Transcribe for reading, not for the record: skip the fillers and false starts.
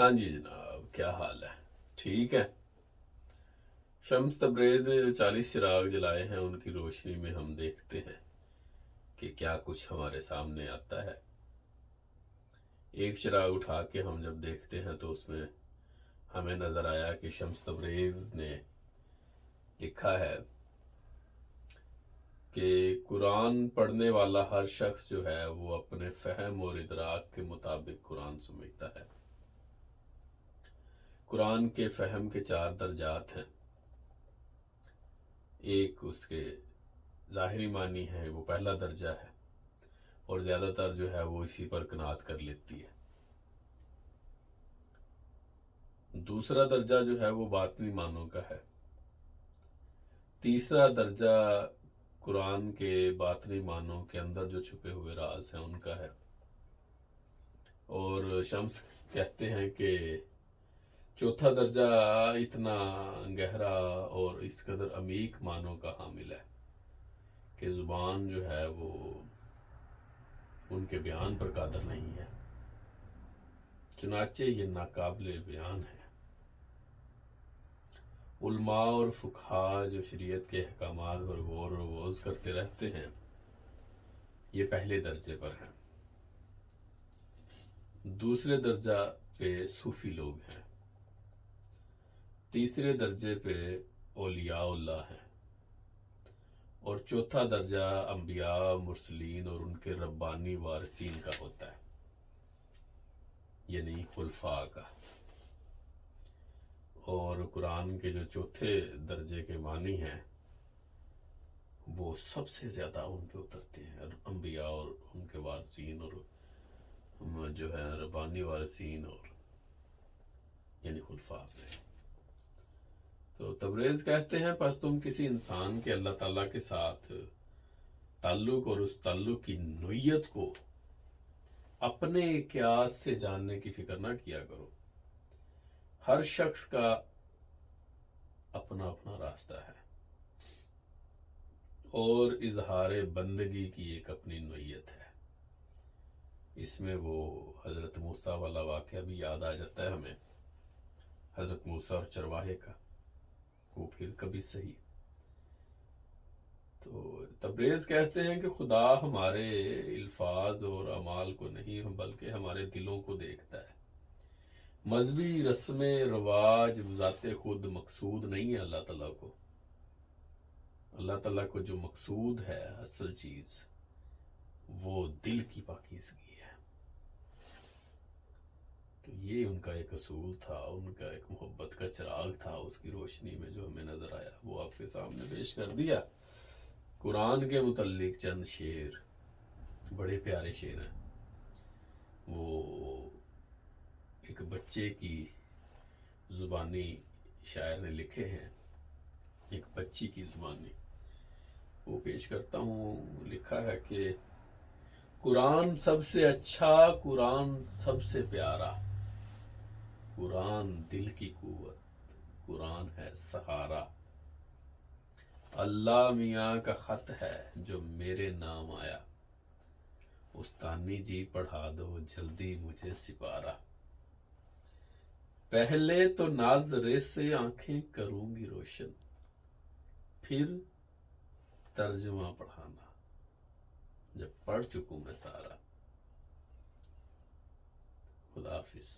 ہاں جی جناب، کیا حال ہے؟ ٹھیک ہے۔ شمس تبریز نے جو 40 چراغ جلائے ہیں، ان کی روشنی میں ہم دیکھتے ہیں کہ کیا کچھ ہمارے سامنے آتا ہے۔ ایک چراغ اٹھا کے ہم جب دیکھتے ہیں تو اس میں ہمیں نظر آیا کہ شمس تبریز نے لکھا ہے کہ قرآن پڑھنے والا ہر شخص جو ہے وہ اپنے فہم اور ادراک کے مطابق قرآن سمجھتا ہے۔ قرآن کے فہم کے 4 درجات ہیں۔ ایک اس کے ظاہری معنی ہے، وہ پہلا درجہ ہے، اور زیادہ تر جو ہے وہ اسی پر قناعت کر لیتی ہے۔ دوسرا درجہ جو ہے وہ باطنی معنوں کا ہے۔ تیسرا درجہ قرآن کے باطنی معنوں کے اندر جو چھپے ہوئے راز ہیں ان کا ہے۔ اور شمس کہتے ہیں کہ چوتھا درجہ اتنا گہرا اور اس قدر عمیق معنوں کا حامل ہے کہ زبان جو ہے وہ ان کے بیان پر قادر نہیں ہے، چنانچہ یہ ناقابل بیان ہے۔ علماء اور فقہا جو شریعت کے احکامات پر غور و خوض کرتے رہتے ہیں، یہ پہلے درجے پر ہیں۔ دوسرے درجہ پہ صوفی لوگ ہیں، تیسرے درجے پہ اولیاء اللہ ہیں، اور چوتھا درجہ انبیاء، مرسلین اور ان کے ربانی وارثین کا ہوتا ہے، یعنی خلفاء کا۔ اور قرآن کے جو چوتھے درجے کے معنی ہیں وہ سب سے زیادہ ان پہ اترتے ہیں، انبیاء اور ان کے وارثین اور جو ہے ربانی وارثین، اور یعنی خلفاء پہ۔ تو تبریز کہتے ہیں پس تم کسی انسان کے اللہ تعالیٰ کے ساتھ تعلق اور اس تعلق کی نوعیت کو اپنے قیاس سے جاننے کی فکر نہ کیا کرو۔ ہر شخص کا اپنا اپنا راستہ ہے اور اظہار بندگی کی ایک اپنی نوعیت ہے۔ اس میں وہ حضرت موسیٰ والا واقعہ بھی یاد آ جاتا ہے ہمیں، حضرت موسیٰ اور چرواہے کا، وہ پھر کبھی صحیح۔ تو تبریز کہتے ہیں کہ خدا ہمارے الفاظ اور اعمال کو نہیں بلکہ ہمارے دلوں کو دیکھتا ہے۔ مذہبی رسم رواج ذات خود مقصود نہیں ہے اللہ تعالیٰ کو۔ اللہ تعالیٰ کو جو مقصود ہے، اصل چیز، وہ دل کی پاکیزگی ہے۔ تو یہ ان کا ایک اصول تھا، ان کا ایک محبت کا چراغ تھا، اس کی روشنی میں جو ہمیں نظر آیا وہ آپ کے سامنے پیش کر دیا۔ قرآن کے متعلق چند شعر، بڑے پیارے شعر ہیں۔ وہ ایک بچے کی زبانی شاعر نے لکھے ہیں، ایک بچی کی زبانی، وہ پیش کرتا ہوں۔ لکھا ہے کہ قرآن سب سے اچھا، قرآن سب سے پیارا، قرآن دل کی قوت، قرآن ہے سہارا، اللہ میاں کا خط ہے جو میرے نام آیا، استانی جی پڑھا دو جلدی مجھے سپارہ، پہلے تو ناظرے سے آنکھیں کروں گی روشن، پھر ترجمہ پڑھانا جب پڑھ چکوں میں سارا۔ خدا حافظ۔